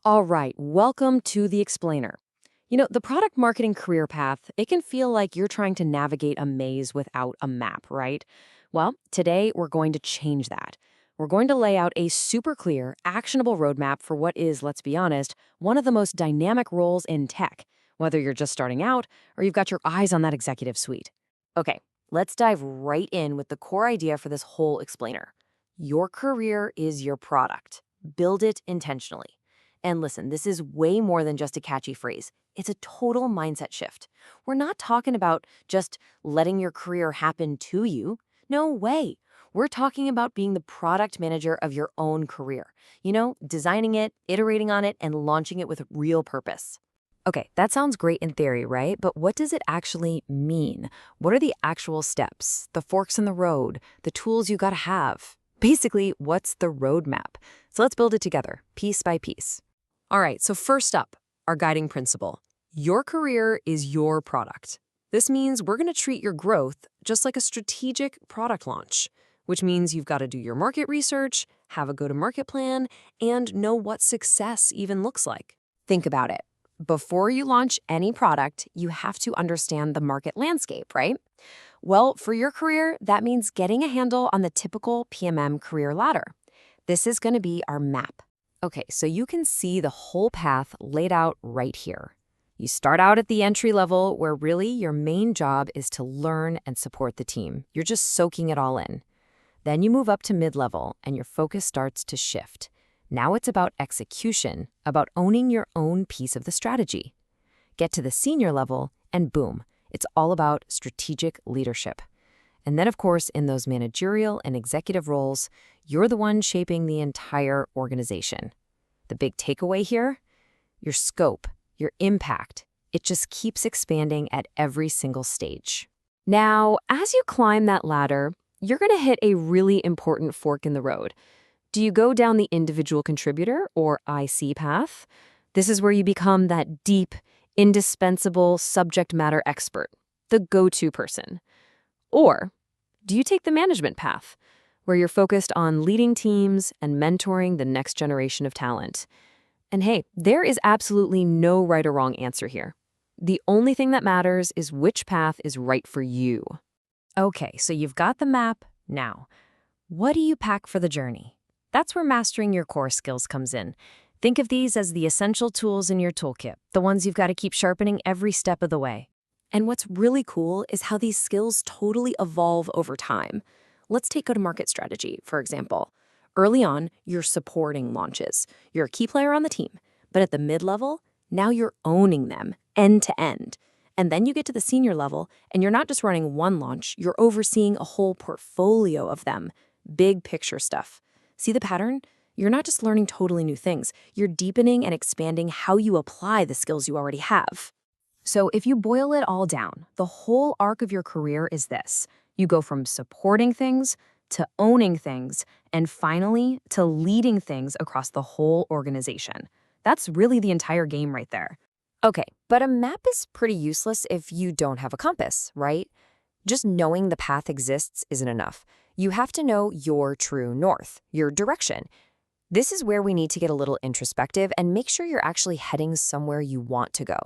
All right, welcome to the explainer. The product marketing career path, it can feel like you're trying to navigate a maze without a map, right? Well, today we're going to change that. We're going to lay out a super clear, actionable roadmap for what is, let's be honest, one of the most dynamic roles in tech, whether you're just starting out or you've got your eyes on that executive suite. Okay, let's dive right in with the core idea for this whole explainer. Your career is your product. Build it intentionally. And listen, this is way more than just a catchy phrase. It's a total mindset shift. We're not talking about just letting your career happen to you. No way. We're talking about being the product manager of your own career. Designing it, iterating on it, and launching it with real purpose. Okay, that sounds great in theory, right? But what does it actually mean? What are the actual steps, the forks in the road, the tools you gotta have? Basically, what's the roadmap? So let's build it together, piece by piece. All right, so first up, our guiding principle. Your career is your product. This means we're going to treat your growth just like a strategic product launch, which means you've got to do your market research, have a go-to-market plan, and know what success even looks like. Think about it. Before you launch any product, you have to understand the market landscape, right? Well, for your career, that means getting a handle on the typical PMM career ladder. This is going to be our map. Okay, so you can see the whole path laid out right here. You start out at the entry level where really your main job is to learn and support the team. You're just soaking it all in. Then you move up to mid-level and your focus starts to shift. Now it's about execution, about owning your own piece of the strategy. Get to the senior level and boom, it's all about strategic leadership. And then, of course, in those managerial and executive roles, you're the one shaping the entire organization. The big takeaway here? Your scope, your impact, it just keeps expanding at every single stage. Now, as you climb that ladder, you're going to hit a really important fork in the road. Do you go down the individual contributor or IC path? This is where you become that deep, indispensable subject matter expert, the go-to person. Or do you take the management path, where you're focused on leading teams and mentoring the next generation of talent? And hey, there is absolutely no right or wrong answer here. The only thing that matters is which path is right for you. Okay, so you've got the map. Now, what do you pack for the journey? That's where mastering your core skills comes in. Think of these as the essential tools in your toolkit, the ones you've got to keep sharpening every step of the way. And what's really cool is how these skills totally evolve over time. Let's take go-to-market strategy, for example. Early on, you're supporting launches. You're a key player on the team. But at the mid-level, now you're owning them end to end. And then you get to the senior level, and you're not just running one launch, you're overseeing a whole portfolio of them. Big picture stuff. See the pattern? You're not just learning totally new things. You're deepening and expanding how you apply the skills you already have. So if you boil it all down, the whole arc of your career is this. You go from supporting things to owning things, and finally to leading things across the whole organization. That's really the entire game right there. Okay, but a map is pretty useless if you don't have a compass, right? Just knowing the path exists isn't enough. You have to know your true north, your direction. This is where we need to get a little introspective and make sure you're actually heading somewhere you want to go.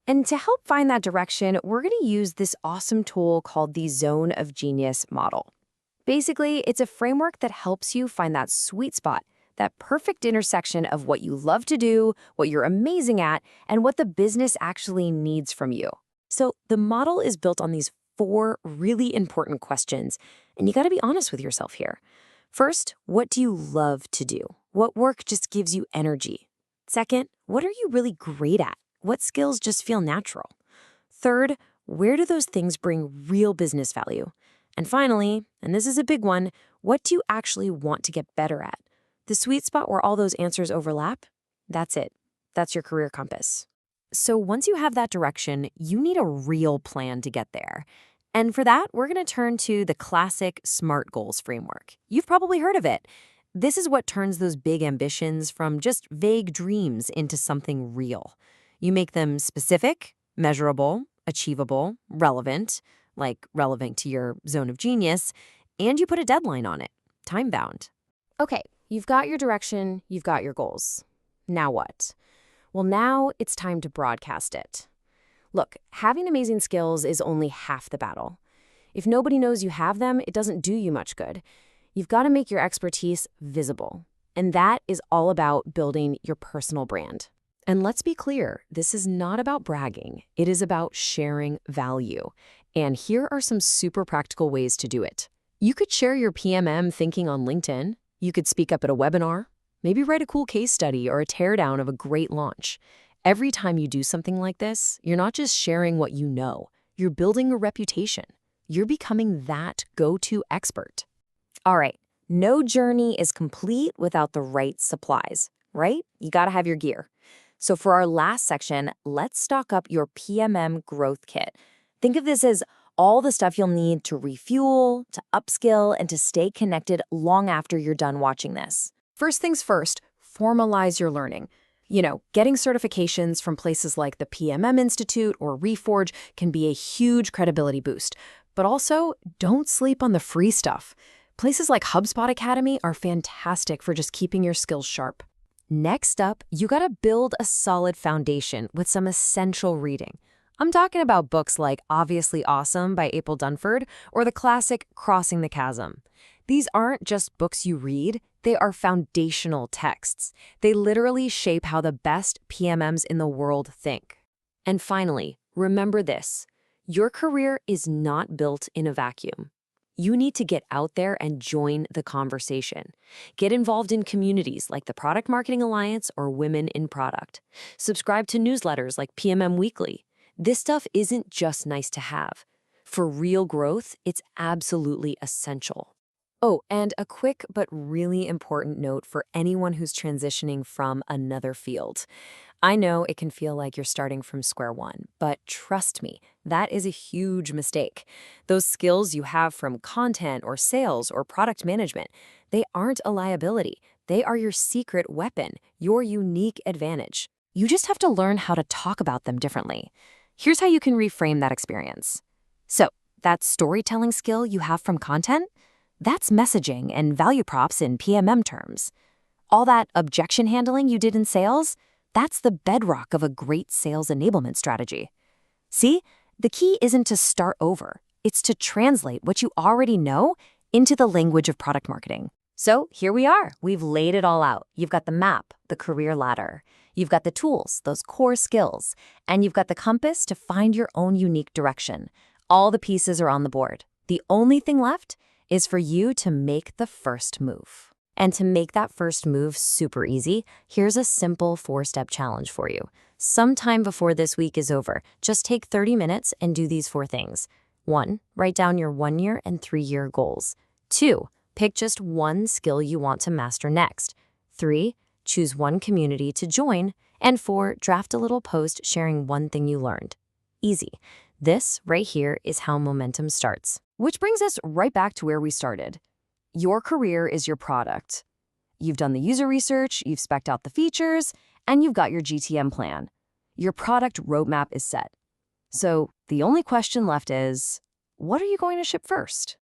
And to help find that direction, we're going to use this awesome tool called the Zone of Genius model. Basically, it's a framework that helps you find that sweet spot, that perfect intersection of what you love to do, what you're amazing at, and what the business actually needs from you. So the model is built on these 4 really important questions, and you got to be honest with yourself here. First, what do you love to do? What work just gives you energy? Second, what are you really great at? What skills just feel natural? Third, where do those things bring real business value? And finally, and this is a big one, what do you actually want to get better at? The sweet spot where all those answers overlap? That's it. That's your career compass. So once you have that direction, you need a real plan to get there. And for that, we're going to turn to the classic SMART goals framework. You've probably heard of it. This is what turns those big ambitions from just vague dreams into something real. You make them specific, measurable, achievable, relevant, like relevant to your zone of genius, and you put a deadline on it, time-bound. Okay, you've got your direction, you've got your goals. Now what? Well, now it's time to broadcast it. Look, having amazing skills is only half the battle. If nobody knows you have them, it doesn't do you much good. You've got to make your expertise visible. And that is all about building your personal brand. And let's be clear, this is not about bragging. It is about sharing value. And here are some super practical ways to do it. You could share your PMM thinking on LinkedIn. You could speak up at a webinar. Maybe write a cool case study or a teardown of a great launch. Every time you do something like this, you're not just sharing what you know. You're building a reputation. You're becoming that go-to expert. All right, no journey is complete without the right supplies, right? You gotta have your gear. So for our last section, let's stock up your PMM growth kit. Think of this as all the stuff you'll need to refuel, to upskill, and to stay connected long after you're done watching this. First things first, formalize your learning. Getting certifications from places like the PMM Institute or Reforge can be a huge credibility boost. But also, don't sleep on the free stuff. Places like HubSpot Academy are fantastic for just keeping your skills sharp. Next up, you gotta build a solid foundation with some essential reading. I'm talking about books like Obviously Awesome by April Dunford or the classic Crossing the Chasm. These aren't just books you read, they are foundational texts. They literally shape how the best PMMs in the world think. And finally, remember this. Your career is not built in a vacuum. You need to get out there and join the conversation. Get involved in communities like the Product Marketing Alliance or Women in Product. Subscribe to newsletters like PMM Weekly. This stuff isn't just nice to have. For real growth, it's absolutely essential. Oh, and a quick but really important note for anyone who's transitioning from another field. I know it can feel like you're starting from square one, but trust me, that is a huge mistake. Those skills you have from content or sales or product management, they aren't a liability. They are your secret weapon, your unique advantage. You just have to learn how to talk about them differently. Here's how you can reframe that experience. So, that storytelling skill you have from content, that's messaging and value props in PMM terms. All that objection handling you did in sales, that's the bedrock of a great sales enablement strategy. See, the key isn't to start over. It's to translate what you already know into the language of product marketing. So here we are. We've laid it all out. You've got the map, the career ladder. You've got the tools, those core skills. And you've got the compass to find your own unique direction. All the pieces are on the board. The only thing left is for you to make the first move. And to make that first move super easy, here's a simple 4-step challenge for you. Sometime before this week is over, just take 30 minutes and do these 4 things. 1, write down your 1-year and 3-year goals. 2, pick just one skill you want to master next. 3, choose one community to join. And 4, draft a little post sharing one thing you learned. Easy. This right here is how momentum starts. Which brings us right back to where we started. Your career is your product. You've done the user research, you've spec'd out the features, and you've got your GTM plan. Your product roadmap is set. So the only question left is, what are you going to ship first?